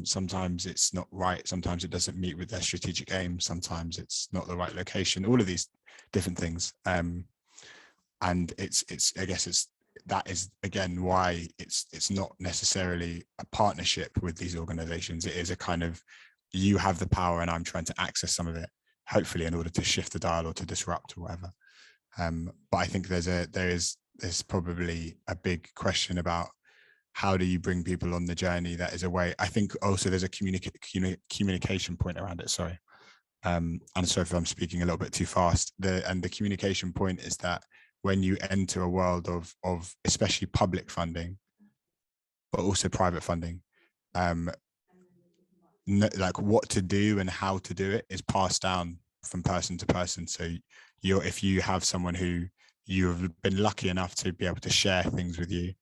Sometimes it's not right, sometimes it doesn't meet with their strategic aim, sometimes it's not the right location, all of these different things. And that is again why it's not necessarily a partnership with these organizations. It is a kind of, you have the power and I'm trying to access some of it, hopefully in order to shift the dial or to disrupt or whatever. But I think there's probably a big question about how do you bring people on the journey. That is a way. I think also there's a communication point around it. Sorry. And sorry if I'm speaking a little bit too fast. The communication point is that when you enter a world of especially public funding, but also private funding, like what to do and how to do it is passed down from person to person. So if you have someone who you've been lucky enough to be able to share things with you,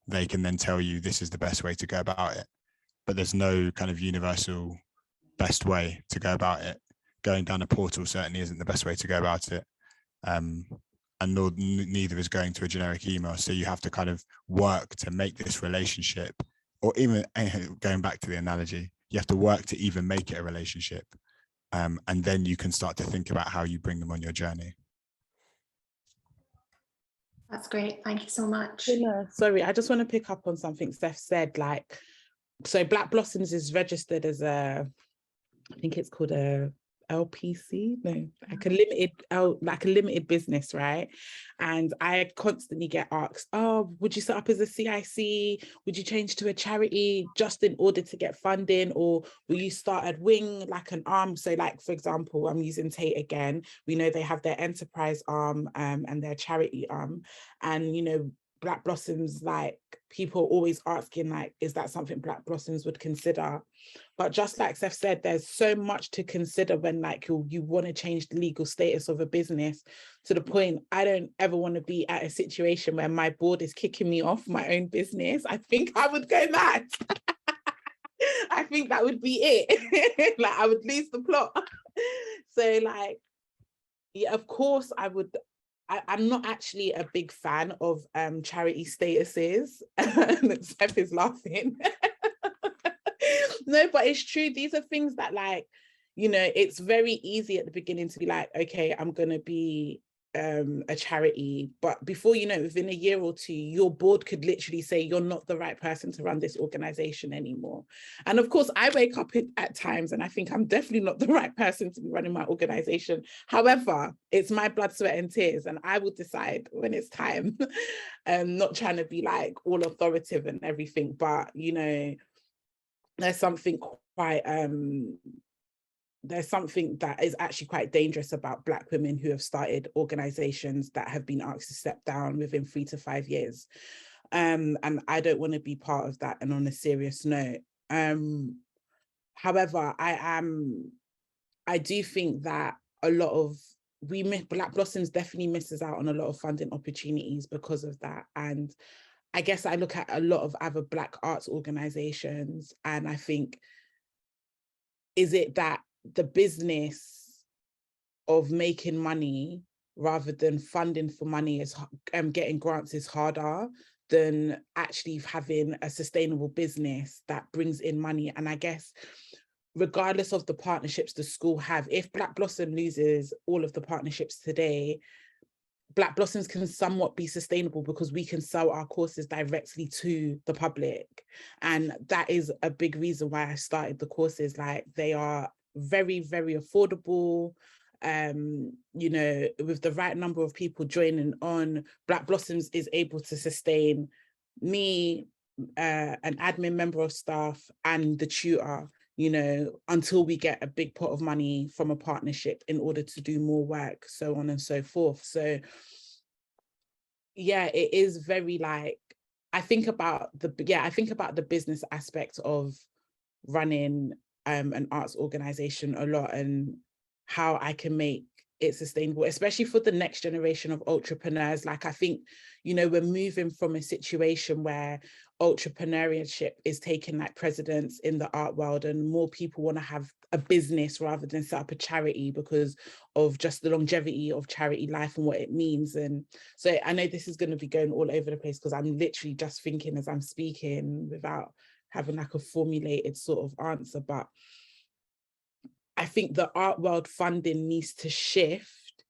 they can then tell you this is the best way to go about it. But there's no kind of universal best way to go about it. Going down a portal certainly isn't the best way to go about it. And neither is going to a generic email. So you have to kind of work to make this relationship, or even going back to the analogy, you have to work to even make it a relationship. And then you can start to think about how you bring them on your journey. That's great. Thank you so much. Sorry, I just want to pick up on something Seth said. Like, so Black Blossoms is registered as I think it's called a LPC, no, like a limited business, right? And I constantly get asked, oh, would you set up as a CIC? Would you change to a charity just in order to get funding? Or will you start at wing, like an arm? So like, for example, I'm using Tate again. We know they have their enterprise arm and their charity arm. And, you know, Black Blossoms, like, people always asking, like, is that something Black Blossoms would consider? But just like Seth said, there's so much to consider when, like, you want to change the legal status of a business, to the point I don't ever want to be at a situation where my board is kicking me off my own business. I think I would go mad. I think that would be it. Like, I would lose the plot. So, like, yeah, of course I would. I'm not actually a big fan of charity statuses. Seth is laughing. No, but it's true. These are things that, like, you know, it's very easy at the beginning to be like, okay, I'm going to be a charity. But before you know, within a year or two, your board could literally say you're not the right person to run this organization anymore. And of course, I wake up at times and I think I'm definitely not the right person to be running my organization. However, it's my blood, sweat and tears, and I will decide when it's time. Not trying to be like all authoritative and everything, but, you know, there's something that is actually quite dangerous about Black women who have started organizations that have been asked to step down within 3 to 5 years. And I don't want to be part of that. And on a serious note, however, I do think that Black Blossoms definitely misses out on a lot of funding opportunities because of that. And I guess I look at a lot of other Black arts organizations and I think, is it that the business of making money rather than funding for money is getting grants is harder than actually having a sustainable business that brings in money? And I guess regardless of the partnerships the school have, if Black Blossom loses all of the partnerships today, Black Blossoms can somewhat be sustainable because we can sell our courses directly to the public. And that is a big reason why I started the courses. Like, they are very, very affordable. You know, with the right number of people joining on, Black Blossoms is able to sustain me, an admin member of staff, and the tutor, you know, until we get a big pot of money from a partnership in order to do more work, so on and so forth. So yeah, it is very, like, I think about the business aspect of running an arts organization a lot, and how I can make it sustainable, especially for the next generation of entrepreneurs. Like, I think, you know, we're moving from a situation where entrepreneurship is taking like precedence in the art world, and more people want to have a business rather than set up a charity because of just the longevity of charity life and what it means. And so I know this is going to be going all over the place because I'm literally just thinking as I'm speaking without having like a formulated sort of answer, but I think the art world funding needs to shift.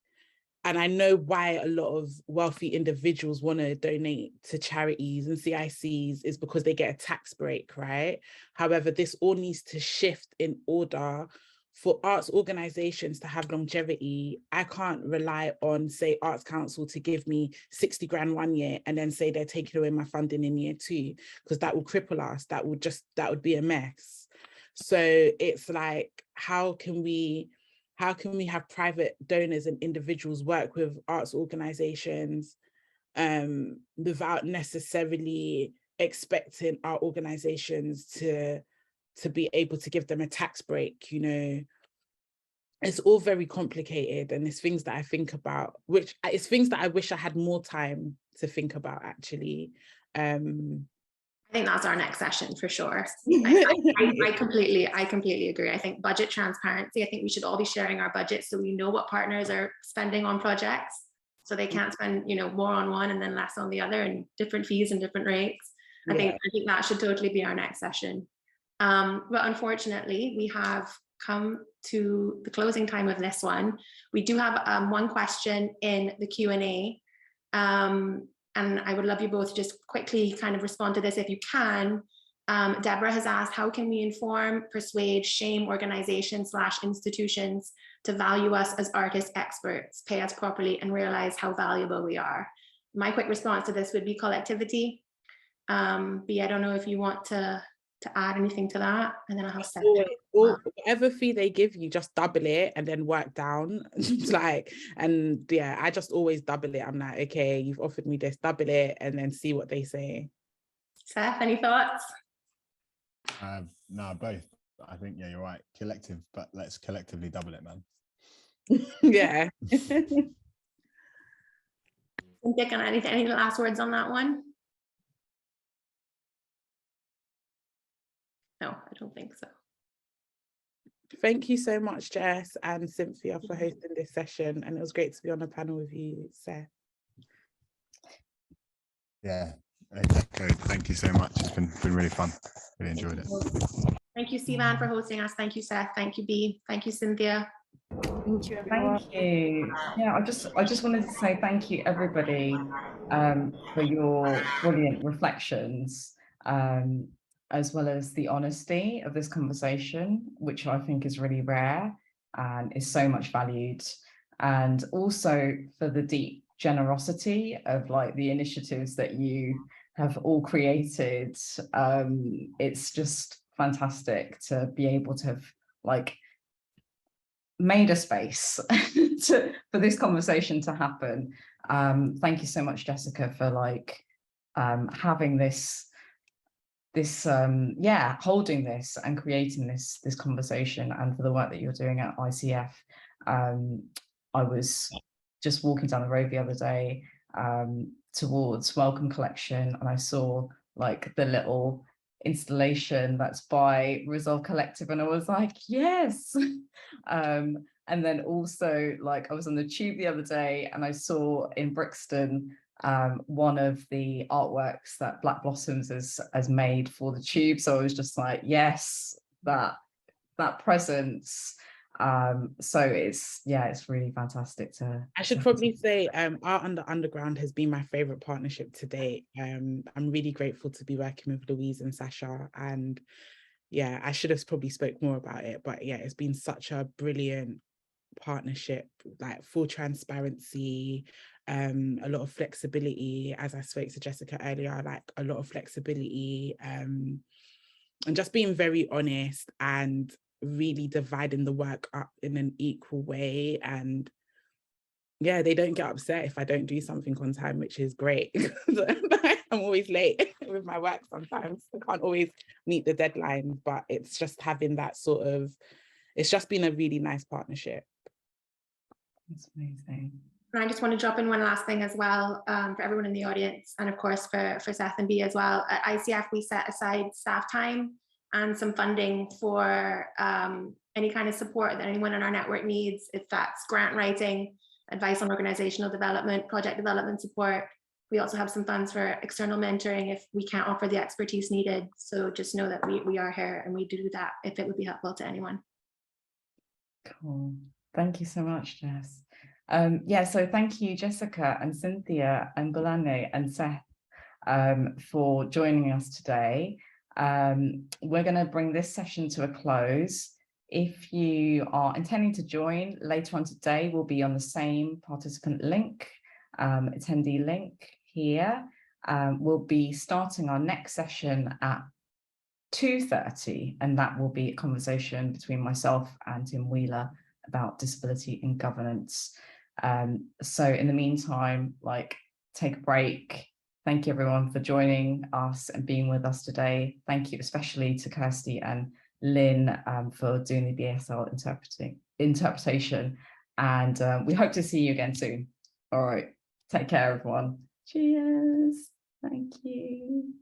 And I know why a lot of wealthy individuals want to donate to charities and CICs is because they get a tax break, right? However, this all needs to shift in order for arts organizations to have longevity. I can't rely on, say, Arts Council to give me 60 grand 1 year and then say they're taking away my funding in year 2, because that will cripple us. That would be a mess. So it's like, how can we have private donors and individuals work with arts organizations without necessarily expecting our organizations to be able to give them a tax break? You know, it's all very complicated, and it's things that I think about, which it's things that I wish I had more time to think about, actually. I think that's our next session for sure. I completely agree. I think budget transparency, I think we should all be sharing our budget so we know what partners are spending on projects, so they can't spend, you know, more on one and then less on the other, and different fees and different rates. I think that should totally be our next session. But unfortunately, we have come to the closing time of this one. We do have one question in the Q&A. And I would love you both to just quickly kind of respond to this if you can. Deborah has asked, how can we inform, persuade, shame organizations / institutions to value us as artist experts, pay us properly, and realize how valuable we are? My quick response to this would be collectivity. B, I don't know if you want to add anything to that, and then I'll have Seth. Whatever fee they give you, just double it and then work down. Like, and yeah, I just always double it. I'm like, okay, you've offered me this, double it, and then see what they say. Seth, any thoughts? No, both. I think, yeah, you're right. Collective, but let's collectively double it, man. Yeah. Dick, any last words on that one? No, I don't think so. Thank you so much, Jess and Cynthia, for hosting this session. And it was great to be on a panel with you, Seth. Yeah, thank you so much. It's been really fun. Really enjoyed it. Thank you, CVAN, for hosting us. Thank you, Seth. Thank you, B. Thank you, Cynthia. Thank you, everyone. Thank you. Yeah, I just wanted to say thank you, everybody, for your brilliant reflections, as well as the honesty of this conversation, which I think is really rare and is so much valued, and also for the deep generosity of like the initiatives that you have all created. It's just fantastic to be able to have like made a space for this conversation to happen. Thank you so much, Jessica, for like having this holding this and creating this conversation, and for the work that you're doing at ICF. I was just walking down the road the other day towards Welcome Collection, and I saw like the little installation that's by Resolve Collective, and I was like, yes. And then also, like, I was on the tube the other day and I saw in Brixton one of the artworks that Black Blossoms has made for the tube. So I was just like, yes, that presence So it's really fantastic to. I should probably say our Underground has been my favorite partnership to date. I'm really grateful to be working with Louise and Sasha, and yeah, I should have probably spoke more about it, but yeah, it's been such a brilliant partnership, like full transparency, a lot of flexibility, as I spoke to Jessica earlier, like a lot of flexibility, and just being very honest and really dividing the work up in an equal way. And yeah, they don't get upset if I don't do something on time, which is great. I'm always late with my work sometimes. I can't always meet the deadlines, but it's just having that sort of, it's just been a really nice partnership. That's amazing. And I just want to drop in one last thing as well, for everyone in the audience, and of course for Seth and Bea as well. At ICF, we set aside staff time and some funding for any kind of support that anyone in our network needs, if that's grant writing, advice on organizational development, project development support. We also have some funds for external mentoring if we can't offer the expertise needed. So just know that we are here and we do that if it would be helpful to anyone. Cool. Thank you so much, Jess. Yeah, so thank you, Jessica and Cynthia and Bolanle and Seth, for joining us today. We're going to bring this session to a close. If you are intending to join later on today, we'll be on the same participant link, attendee link here. We'll be starting our next session at 2:30, and that will be a conversation between myself and Tim Wheeler about disability and governance. So in the meantime, take a break. Thank you everyone for joining us and being with us today. Thank you especially to Kirsty and Lynn for doing the BSL interpretation. And we hope to see you again soon. All right, take care everyone. Cheers. Thank you.